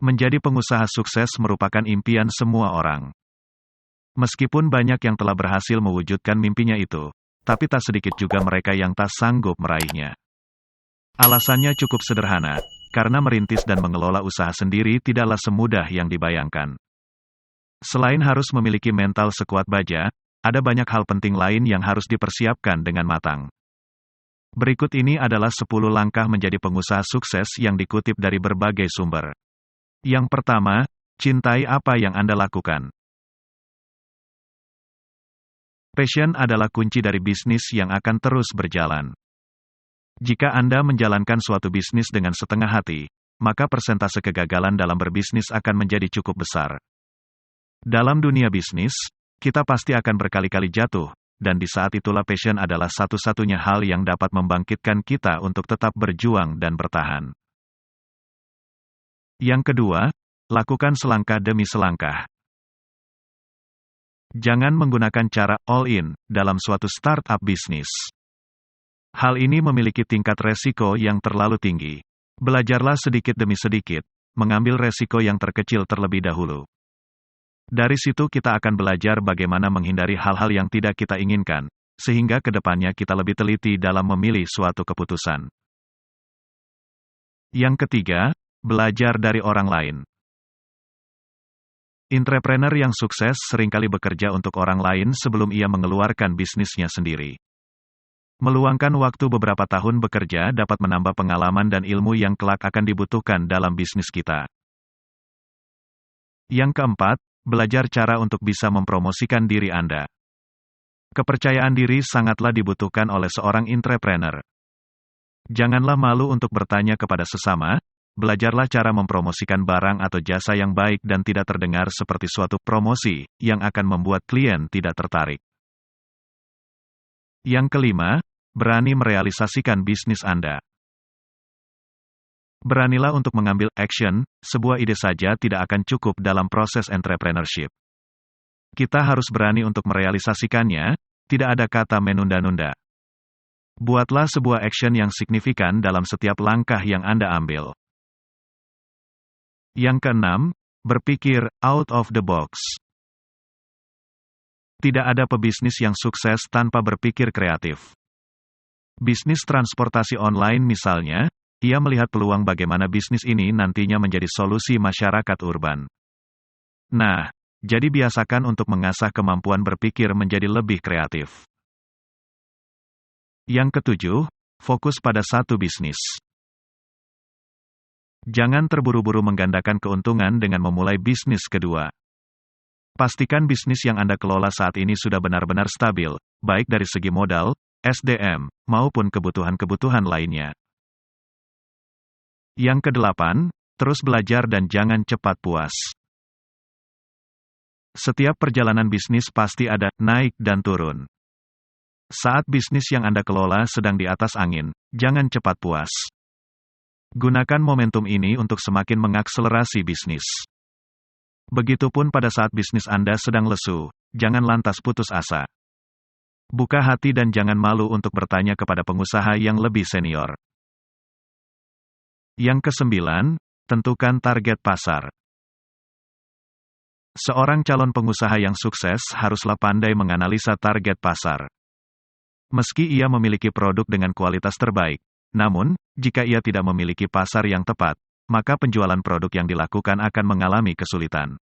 Menjadi pengusaha sukses merupakan impian semua orang. Meskipun banyak yang telah berhasil mewujudkan mimpinya itu, tapi tak sedikit juga mereka yang tak sanggup meraihnya. Alasannya cukup sederhana, karena merintis dan mengelola usaha sendiri tidaklah semudah yang dibayangkan. Selain harus memiliki mental sekuat baja, ada banyak hal penting lain yang harus dipersiapkan dengan matang. Berikut ini adalah 10 langkah menjadi pengusaha sukses yang dikutip dari berbagai sumber. Yang pertama, cintai apa yang Anda lakukan. Passion adalah kunci dari bisnis yang akan terus berjalan. Jika Anda menjalankan suatu bisnis dengan setengah hati, maka persentase kegagalan dalam berbisnis akan menjadi cukup besar. Dalam dunia bisnis, kita pasti akan berkali-kali jatuh, dan di saat itulah passion adalah satu-satunya hal yang dapat membangkitkan kita untuk tetap berjuang dan bertahan. Yang kedua, lakukan selangkah demi selangkah. Jangan menggunakan cara all-in dalam suatu startup bisnis. Hal ini memiliki tingkat resiko yang terlalu tinggi. Belajarlah sedikit demi sedikit, mengambil resiko yang terkecil terlebih dahulu. Dari situ kita akan belajar bagaimana menghindari hal-hal yang tidak kita inginkan, sehingga ke depannya kita lebih teliti dalam memilih suatu keputusan. Yang ketiga, belajar dari orang lain. Entrepreneur yang sukses seringkali bekerja untuk orang lain sebelum ia mengeluarkan bisnisnya sendiri. Meluangkan waktu beberapa tahun bekerja dapat menambah pengalaman dan ilmu yang kelak akan dibutuhkan dalam bisnis kita. Yang keempat, belajar cara untuk bisa mempromosikan diri Anda. Kepercayaan diri sangatlah dibutuhkan oleh seorang entrepreneur. Janganlah malu untuk bertanya kepada sesama. Belajarlah cara mempromosikan barang atau jasa yang baik dan tidak terdengar seperti suatu promosi yang akan membuat klien tidak tertarik. Yang kelima, berani merealisasikan bisnis Anda. Beranilah untuk mengambil action, sebuah ide saja tidak akan cukup dalam proses entrepreneurship. Kita harus berani untuk merealisasikannya, tidak ada kata menunda-nunda. Buatlah sebuah action yang signifikan dalam setiap langkah yang Anda ambil. Yang keenam, berpikir out of the box. Tidak ada pebisnis yang sukses tanpa berpikir kreatif. Bisnis transportasi online misalnya, ia melihat peluang bagaimana bisnis ini nantinya menjadi solusi masyarakat urban. Nah, jadi biasakan untuk mengasah kemampuan berpikir menjadi lebih kreatif. Yang ketujuh, fokus pada satu bisnis. Jangan terburu-buru menggandakan keuntungan dengan memulai bisnis kedua. Pastikan bisnis yang Anda kelola saat ini sudah benar-benar stabil, baik dari segi modal, SDM, maupun kebutuhan-kebutuhan lainnya. Yang kedelapan, terus belajar dan jangan cepat puas. Setiap perjalanan bisnis pasti ada naik dan turun. Saat bisnis yang Anda kelola sedang di atas angin, jangan cepat puas. Gunakan momentum ini untuk semakin mengakselerasi bisnis. Begitupun pada saat bisnis Anda sedang lesu, jangan lantas putus asa. Buka hati dan jangan malu untuk bertanya kepada pengusaha yang lebih senior. Yang kesembilan, tentukan target pasar. Seorang calon pengusaha yang sukses haruslah pandai menganalisa target pasar. Meski ia memiliki produk dengan kualitas terbaik, namun, jika ia tidak memiliki pasar yang tepat, maka penjualan produk yang dilakukan akan mengalami kesulitan.